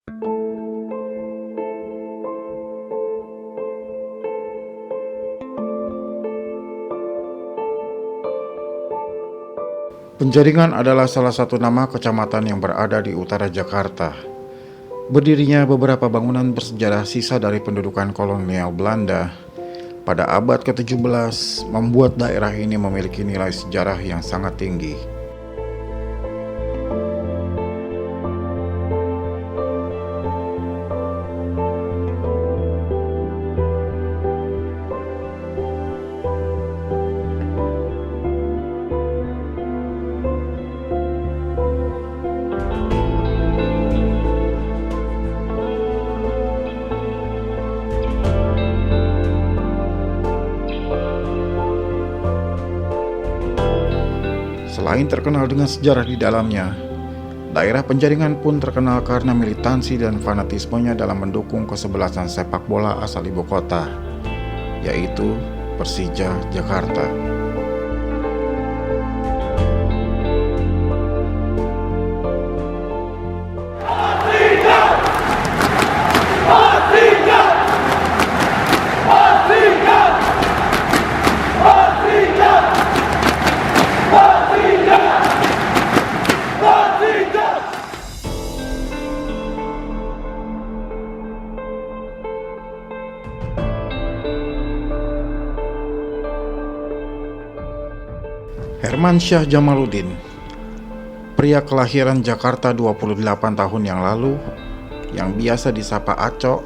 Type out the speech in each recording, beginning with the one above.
Penjaringan adalah salah satu nama kecamatan yang berada di utara Jakarta. Berdirinya beberapa bangunan bersejarah sisa dari pendudukan kolonial Belanda pada abad ke-17 membuat daerah ini memiliki nilai sejarah yang sangat tinggi. Selain terkenal dengan sejarah di dalamnya, daerah Penjaringan pun terkenal karena militansi dan fanatismenya dalam mendukung kesebelasan sepak bola asal ibu kota, yaitu Persija Jakarta. Herman Syah Jamaluddin, pria kelahiran Jakarta 28 tahun yang lalu, yang biasa disapa Aco,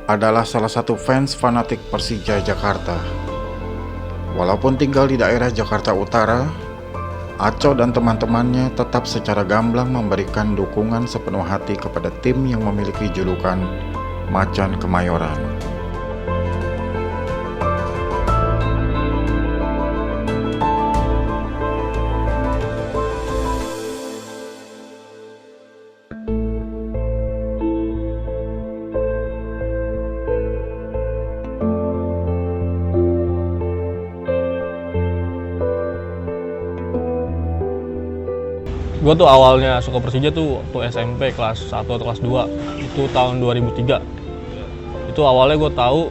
adalah salah satu fans fanatik Persija Jakarta. Walaupun tinggal di daerah Jakarta Utara, Aco dan teman-temannya tetap secara gamblang memberikan dukungan sepenuh hati kepada tim yang memiliki julukan Macan Kemayoran. Gue tuh awalnya suka Persija tuh waktu SMP kelas 1 atau kelas 2, itu tahun 2003. Itu awalnya gue tahu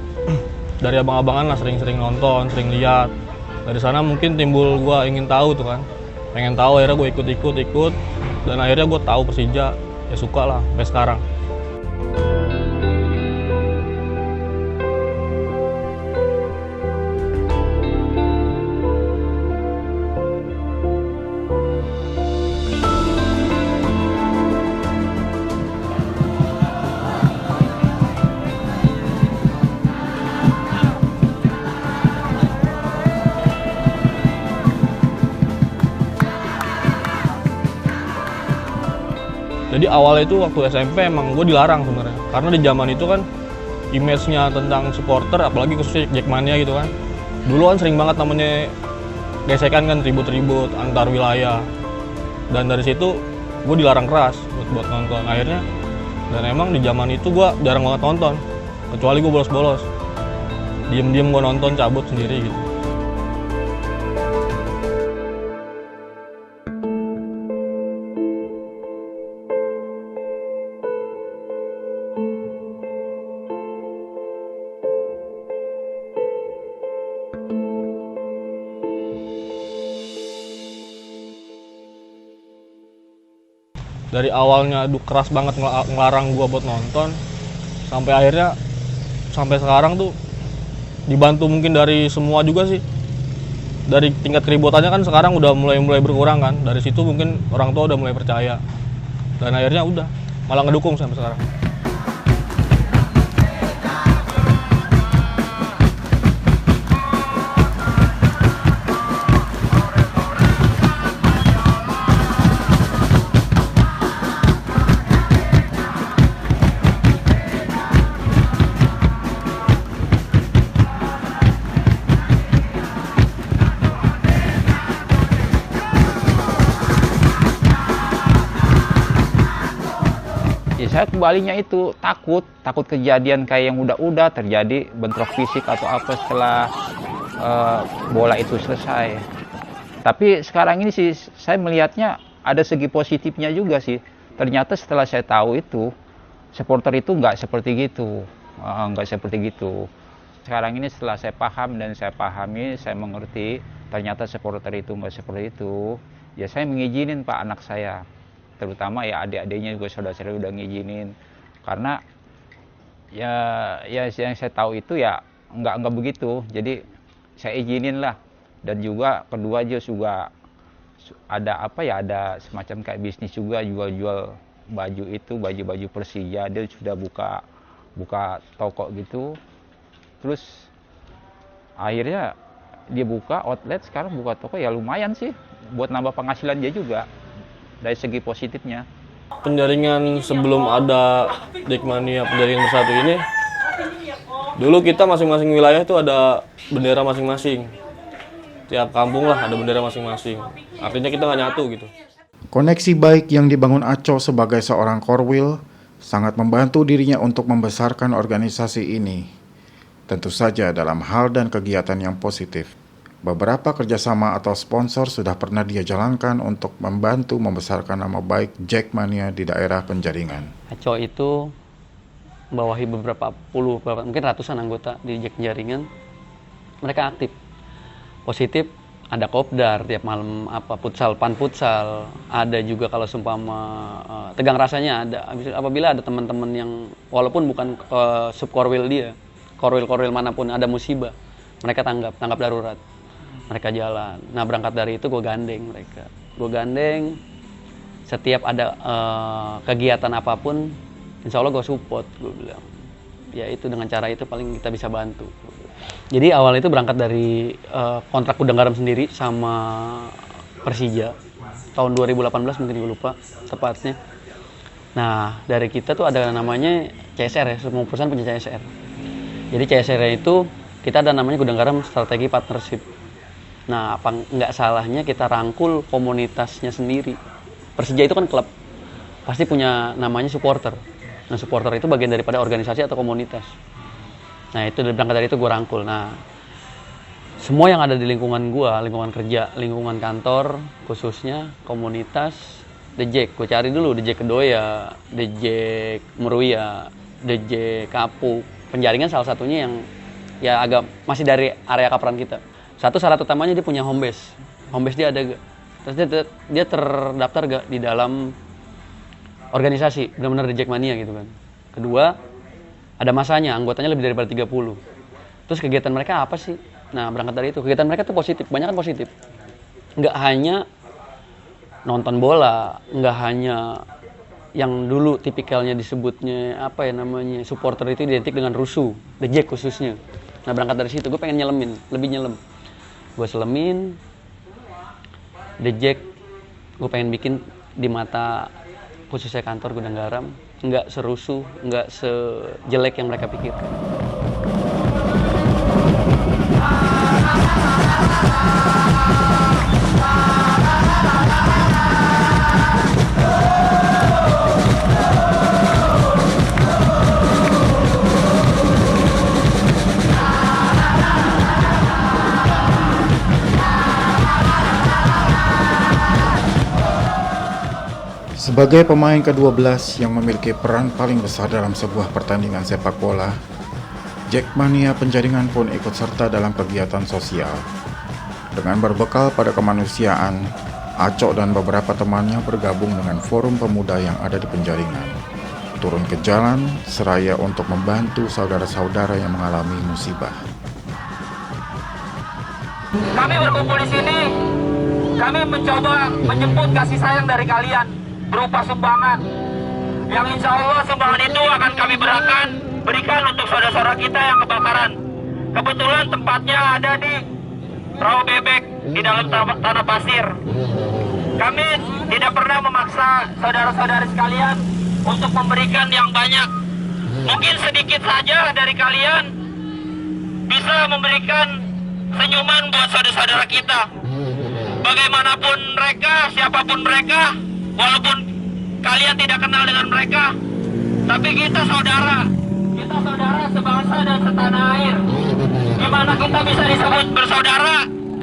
dari abang-abangan lah, sering-sering nonton, sering lihat. Dari sana mungkin timbul gue ingin tahu tuh kan, pengen tahu, akhirnya gue ikut, dan akhirnya gue tahu Persija, ya suka lah sampai sekarang. Jadi awalnya itu waktu SMP emang gue dilarang sebenarnya, karena di zaman itu kan image-nya tentang supporter, apalagi khususnya Jackmania gitu kan. Dulu kan sering banget namanya gesekan kan, ribut-ribut antar wilayah. Dan dari situ gue dilarang keras buat nonton akhirnya. Dan emang di zaman itu gue jarang banget nonton, kecuali gue bolos-bolos. Diem-diem gue nonton, cabut sendiri gitu. Dari awalnya keras banget ngelarang gua buat nonton, sampai akhirnya sampai sekarang tuh dibantu mungkin dari semua juga sih. Dari tingkat keributannya kan sekarang udah mulai berkurang kan. Dari situ mungkin orang tua udah mulai percaya. Dan akhirnya udah malah ngedukung sampai sekarang. Ya saya kembalinya itu takut kejadian kayak yang udah terjadi bentrok fisik atau apa setelah bola itu selesai. Tapi sekarang ini sih saya melihatnya ada segi positifnya juga sih. Ternyata setelah saya tahu itu, supporter itu nggak seperti gitu, nggak seperti gitu. Sekarang ini setelah saya paham dan saya pahami, saya mengerti ternyata supporter itu nggak seperti itu. Ya saya mengizinin Pak anak saya, terutama ya adik-adiknya juga saudara-saudara udah ngizinin, karena ya yang saya tahu itu ya nggak begitu. Jadi saya izinin lah, dan juga kedua juga ada ada semacam kayak bisnis juga, jual baju itu, baju Persija. Dia sudah buka toko gitu, terus akhirnya dia buka outlet, sekarang buka toko, ya lumayan sih buat nambah penghasilan dia juga dari segi positifnya. Penjaringan sebelum ada Jackmania penjaringan bersatu ini, dulu kita masing-masing wilayah itu ada bendera masing-masing. Tiap kampung lah ada bendera masing-masing. Artinya kita nggak nyatu gitu. Koneksi baik yang dibangun Aco sebagai seorang korwil sangat membantu dirinya untuk membesarkan organisasi ini. Tentu saja dalam hal dan kegiatan yang positif. Beberapa kerjasama atau sponsor sudah pernah dia jalankan untuk membantu membesarkan nama baik Jackmania di daerah Penjaringan. Aco itu membawahi beberapa puluh, mungkin ratusan anggota di Jackjaringan. Mereka aktif, positif. Ada kopdar tiap malam, pan futsal. Ada juga kalau seumpama tegang rasanya ada. Apabila ada teman-teman yang walaupun bukan subkorwil dia, korwil manapun ada musibah, mereka tanggap darurat. Mereka jalan. Nah, berangkat dari itu gue gandeng mereka. Gue gandeng, setiap ada kegiatan apapun, insya Allah gue support, gue bilang. Ya itu, dengan cara itu paling kita bisa bantu. Jadi awal itu berangkat dari kontrak Gudang Garam sendiri sama Persija. Tahun 2018 mungkin gue lupa tepatnya. Nah, dari kita tuh ada namanya CSR ya, semua perusahaan punya CSR. Jadi CSR itu kita ada namanya Gudang Garam Strategi Partnership. Nah, apa nggak salahnya kita rangkul komunitasnya sendiri. Persija itu kan klub, pasti punya namanya supporter. Nah, supporter itu bagian daripada organisasi atau komunitas. Nah, itu berangkat dari itu gue rangkul. Nah, semua yang ada di lingkungan gue, lingkungan kerja, lingkungan kantor, khususnya komunitas, The Jack. Gue cari dulu The Jack Kedoya, The Jack Meruya, The Jack Kapuk. Penjaringan salah satunya yang ya agak masih dari area kaperan kita. Satu syarat utamanya dia punya home base. Home base dia ada gak? Terus dia terdaftar gak di dalam organisasi, benar-benar di Jackmania gitu kan. Kedua, ada masanya, anggotanya lebih daripada 30. Terus kegiatan mereka apa sih? Nah, berangkat dari itu, kegiatan mereka tuh positif, banyak kan positif. Nggak hanya nonton bola, nggak hanya yang dulu tipikalnya disebutnya supporter itu identik dengan rusuh, The Jack khususnya. Nah, berangkat dari situ, gue pengen lebih nyelem. Gue selemin, The Jack, gue pengen bikin di mata khususnya kantor Gudang Garam, nggak serusuh, nggak sejelek yang mereka pikirkan. Sebagai pemain ke-12 yang memiliki peran paling besar dalam sebuah pertandingan sepak bola, Jackmania Penjaringan pun ikut serta dalam kegiatan sosial. Dengan berbekal pada kemanusiaan, Aco dan beberapa temannya bergabung dengan forum pemuda yang ada di Penjaringan. Turun ke jalan, seraya untuk membantu saudara-saudara yang mengalami musibah. Kami berkumpul di sini, kami mencoba menjemput kasih sayang dari kalian berupa sumbangan. Yang insya Allah sumbangan itu akan kami berikan untuk saudara-saudara kita yang kebakaran. Kebetulan tempatnya ada di rawa bebek di dalam tanah pasir. Kami tidak pernah memaksa saudara-saudari sekalian untuk memberikan yang banyak. Mungkin sedikit saja dari kalian bisa memberikan senyuman buat saudara-saudara kita. Bagaimanapun mereka, siapapun mereka, walaupun kalian tidak kenal dengan mereka, tapi kita saudara sebangsa dan setanah air. Gimana kita bisa disebut bersaudara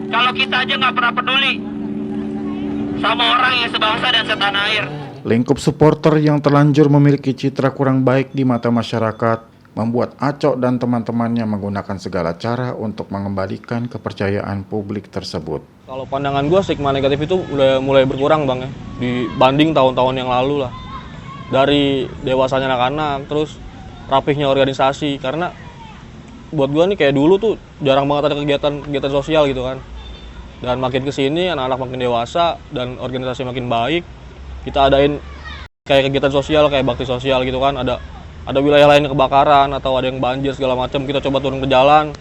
kalau kita aja nggak pernah peduli sama orang yang sebangsa dan setanah air? Lingkup supporter yang terlanjur memiliki citra kurang baik di mata masyarakat membuat Acok dan teman-temannya menggunakan segala cara untuk mengembalikan kepercayaan publik tersebut. Kalau pandangan gue stigma negatif itu udah mulai berkurang bang ya, dibanding tahun-tahun yang lalu lah. Dari dewasanya anak-anak, terus rapihnya organisasi. Karena buat gue nih kayak dulu tuh jarang banget ada kegiatan sosial gitu kan. Dan makin kesini anak-anak makin dewasa dan organisasi makin baik. Kita adain kayak kegiatan sosial, kayak bakti sosial gitu kan. Ada wilayah lain yang kebakaran atau ada yang banjir segala macam, kita coba turun ke jalan,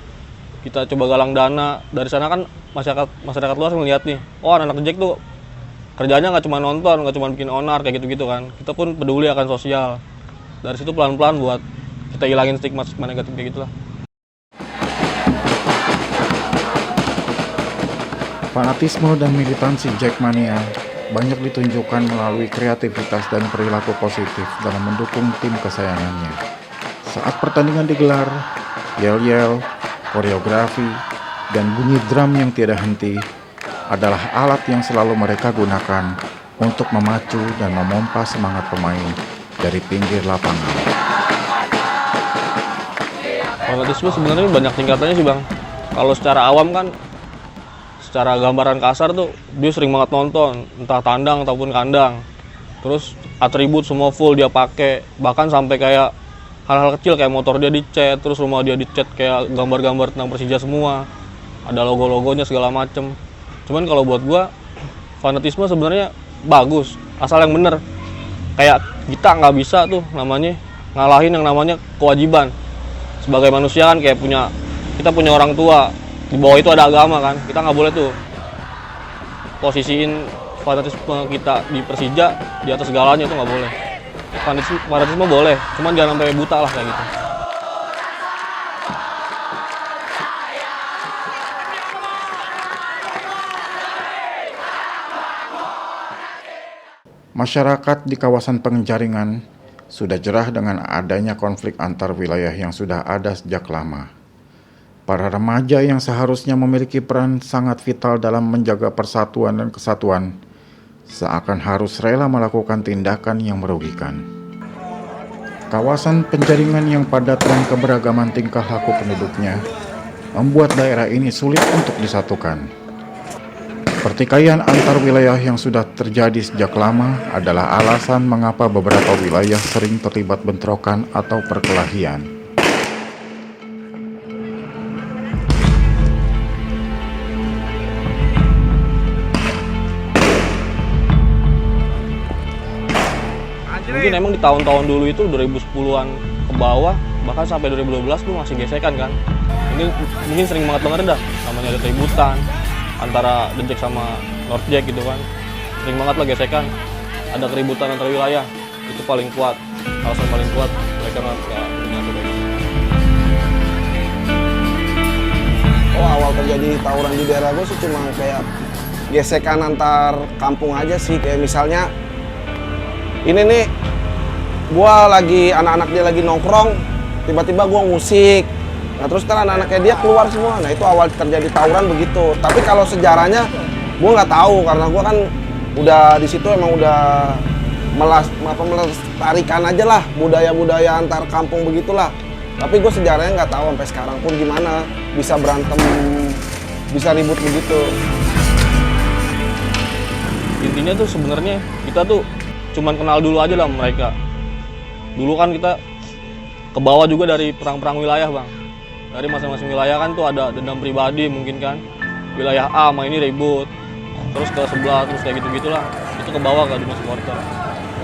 kita coba galang dana. Dari sana kan masyarakat luas melihat nih, oh anak-anak Jack tuh kerjanya nggak cuma nonton, nggak cuma bikin onar kayak gitu-gitu kan. Kita pun peduli akan sosial. Dari situ pelan-pelan buat kita hilangin stigma negatif kayak gitulah. Fanatisme dan militansi Jackmania banyak ditunjukkan melalui kreativitas dan perilaku positif dalam mendukung tim kesayangannya. Saat pertandingan digelar, yel-yel, koreografi, dan bunyi drum yang tiada henti adalah alat yang selalu mereka gunakan untuk memacu dan memompa semangat pemain dari pinggir lapangan. Fanatisme sebenarnya banyak tingkatannya sih bang. Kalau secara awam kan, secara gambaran kasar tuh dia sering banget nonton, entah tandang ataupun kandang. Terus atribut semua full dia pakai, bahkan sampai kayak hal-hal kecil kayak motor dia dicat, terus rumah dia dicat kayak gambar-gambar tentang Persija semua. Ada logo-logonya segala macem. Cuman kalau buat gua fanatisme sebenarnya bagus, asal yang bener. Kayak kita nggak bisa tuh namanya ngalahin yang namanya kewajiban. Sebagai manusia kan kayak kita punya orang tua. Di bawah itu ada agama kan, kita nggak boleh tuh posisiin fanatisme kita di Persija di atas segalanya, itu nggak boleh. Fanatisme boleh, cuman jangan sampai buta lah kayak gitu. Masyarakat di kawasan Penjaringan sudah jerah dengan adanya konflik antar wilayah yang sudah ada sejak lama. Para remaja yang seharusnya memiliki peran sangat vital dalam menjaga persatuan dan kesatuan seakan harus rela melakukan tindakan yang merugikan. Kawasan Penjaringan yang padat dan keberagaman tingkah laku penduduknya membuat daerah ini sulit untuk disatukan. Pertikaian antar wilayah yang sudah terjadi sejak lama adalah alasan mengapa beberapa wilayah sering terlibat bentrokan atau perkelahian. Mungkin emang di tahun-tahun dulu itu 2010-an ke bawah, bahkan sampai 2012 tuh masih gesekan kan. Mungkin sering banget dah namanya ada keributan antara The Jack sama North Jack gitu kan. Sering banget lah gesekan. Ada keributan antar wilayah, itu paling kuat. Alasan paling kuat mereka nggak menyatu kayak gitu. Oh, awal terjadi tawuran di daerah gue sih cuma kayak gesekan antar kampung aja sih. Kayak misalnya ini nih, anak-anak dia lagi nongkrong, tiba-tiba gua musik. Nah terus kan anak-anaknya dia keluar semua. Nah itu awal terjadi tawuran begitu. Tapi kalau sejarahnya gua nggak tahu karena gua kan udah di situ emang udah melestarikan aja lah budaya-budaya antar kampung begitulah. Tapi gua sejarahnya nggak tahu sampai sekarang pun gimana bisa berantem, bisa ribut begitu. Intinya tuh sebenarnya kita tuh cuman kenal dulu aja lah mereka. Dulu kan kita ke bawah juga dari perang-perang wilayah bang. Dari masing-masing wilayah kan tuh ada dendam pribadi mungkin kan. Wilayah A sama ini ribut, terus ke sebelah, terus kayak gitu-gitulah. Itu ke bawah ke dunia supporter.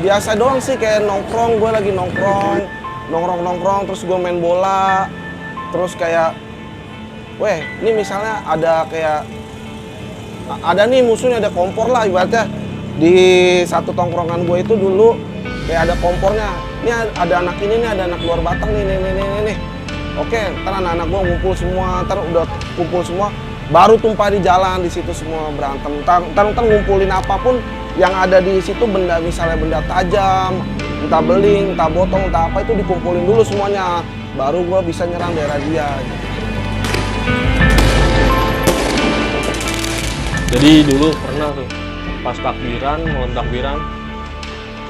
Biasa doang sih kayak nongkrong, gue lagi nongkrong, terus gue main bola. Terus kayak, weh ini misalnya ada nih musuhnya, ada kompor lah ibaratnya. Di satu tongkrongan gue itu dulu kayak ada kompornya. Ini ada anak ini nih, ada anak luar Batang nih. Oke, ntar anak-anak gue ngumpul semua, ntar udah kumpul semua, baru tumpah di jalan di situ semua berantem. Ntar ngumpulin apapun yang ada di situ, benda misalnya benda tajam, entah beling, entah botol, entah apa, itu dikumpulin dulu semuanya, baru gue bisa nyerang daerah dia. Jadi dulu pernah tuh pas takbiran, malam takbiran,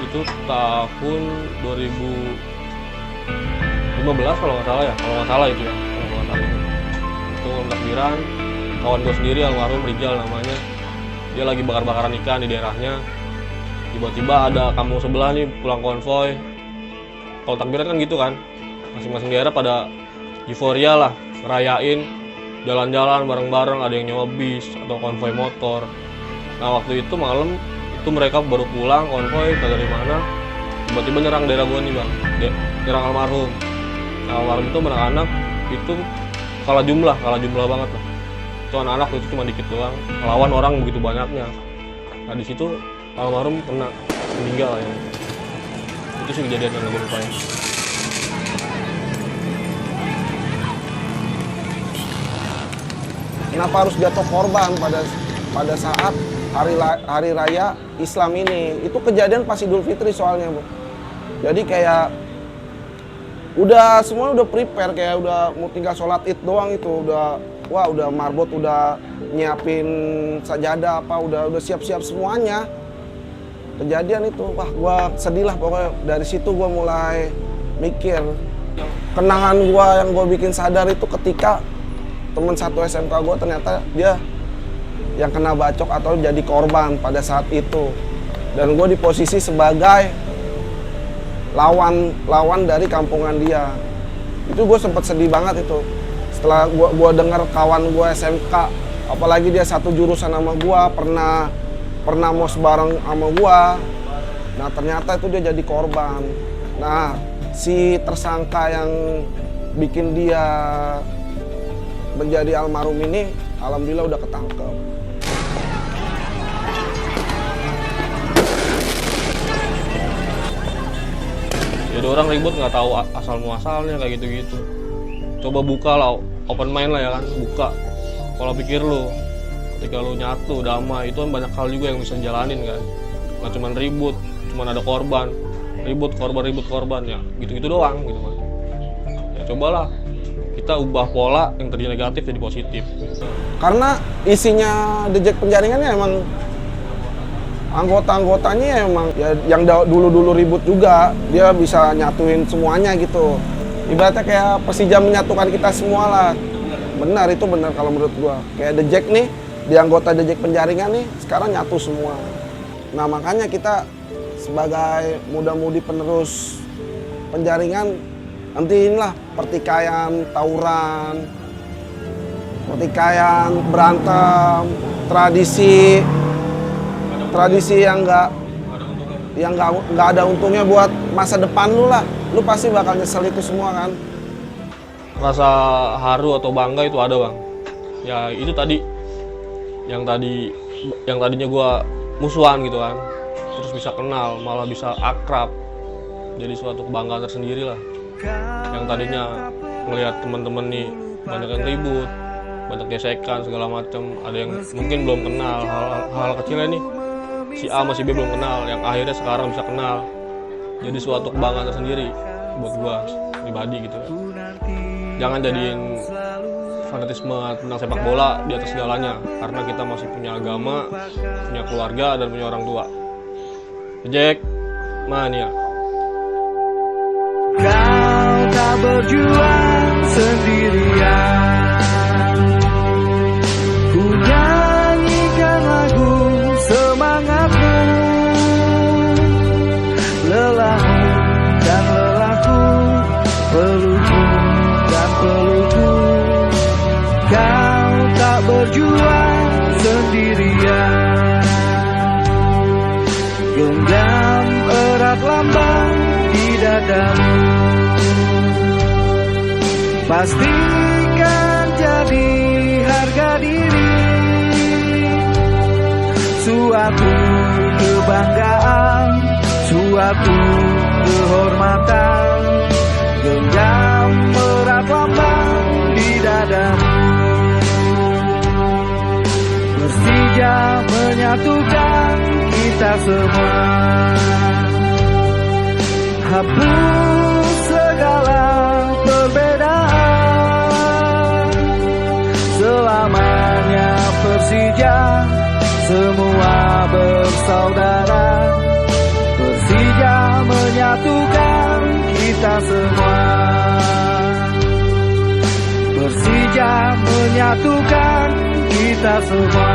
itu tahun 2015 kalau nggak salah ya, kalau nggak salah itu ya, kalau nggak salah itu takbiran. Kawan gue sendiri almarhum Rijal namanya, dia lagi bakar-bakaran ikan di daerahnya. Tiba-tiba ada kampung sebelah nih pulang konvoy. Kalau takbiran kan gitu kan, masing-masing daerah pada euforia lah, ngerayain jalan-jalan bareng-bareng, ada yang nyewa bis atau konvoy motor. Nah waktu itu malam itu mereka baru pulang konvoy entah dari mana, tiba-tiba nyerang daerah gue nih bang, nyerang almarhum. Nah almarhum itu anak itu kalah jumlah banget lah. Itu anak-anak itu cuma dikit doang, lawan orang begitu banyaknya. Nah di situ almarhum kena meninggal ya. Itu sih kejadian yang gue lupain. Kenapa harus jatuh korban pada saat hari raya Islam ini? Itu kejadian pas Idul Fitri soalnya, Bu. Jadi kayak semua udah prepare, kayak udah mau tinggal sholat Id doang itu, udah marbot, udah nyiapin sajadah apa, udah siap-siap semuanya. Kejadian itu, wah gua sedih lah pokoknya. Dari situ gua mulai mikir. Kenangan gua yang gua bikin sadar itu ketika teman satu SMK gue ternyata dia yang kena bacok atau jadi korban pada saat itu, dan gue di posisi sebagai lawan dari kampungan dia. Itu gue sempet sedih banget itu setelah gue dengar kawan gue SMK, apalagi dia satu jurusan sama gue, pernah mos bareng sama gue. Nah ternyata itu dia jadi korban. Nah si tersangka yang bikin dia menjadi almarhum ini alhamdulillah udah ketangkep. Jadi orang ribut nggak tahu asal muasalnya kayak gitu-gitu. Coba buka lah, open mind lah ya kan, buka. Kalau pikir lu, ketika lu nyatu damai itu kan banyak hal juga yang bisa jalanin kan. Nggak cuma ribut, cuma ada korban, ribut korban ya, gitu-gitu doang gitu kan. Ya cobalah kita ubah pola yang tadinya negatif jadi positif. Karena isinya The Jack Penjaringannya emang anggota-anggotanya emang ya, yang dulu ribut juga, dia bisa nyatuin semuanya gitu. Ibaratnya kayak Persija menyatukan kita semua lah. Benar, itu benar kalau menurut gua. Kayak The Jack nih, di anggota The Jack Penjaringan nih sekarang nyatu semua. Nah makanya kita sebagai muda-mudi penerus penjaringan, hentiinlah pertikaian, tawuran, pertikaian, berantem, tradisi yang nggak ada untungnya buat masa depan lu lah. Lu pasti bakal nyesel itu semua kan. Rasa haru atau bangga itu ada bang. Ya itu tadi yang tadinya gua musuhan gitu kan, terus bisa kenal, malah bisa akrab. Jadi suatu kebanggaan tersendiri lah. Yang tadinya ngelihat teman-teman nih banyak yang ribut, banyak gesekan segala macam, ada yang mungkin belum kenal hal kecilnya nih, si A masih B belum kenal, yang akhirnya sekarang bisa kenal. Jadi suatu kebanggaan tersendiri buat gua pribadi gitu. Jangan jadiin fanatisme tentang sepak bola di atas segalanya, karena kita masih punya agama, punya keluarga, dan punya orang tua. Jack Mania. Kau tak berjuang sendirian, ku nyanyikan lagu semangatmu, lelahmu dan lelahku, pelukmu dan pelukku. Kau tak berjuang sendirian, genggam erat lambang di dadamu, pastikan jadi harga diri, suatu kebanggaan, suatu kehormatan, genggam erat lambang di dadamu. Persija menyatukan kita semua, hapus segala perbedaan, selamanya Persija, semua bersaudara. Persija semua. Persija menyatukan kita semua.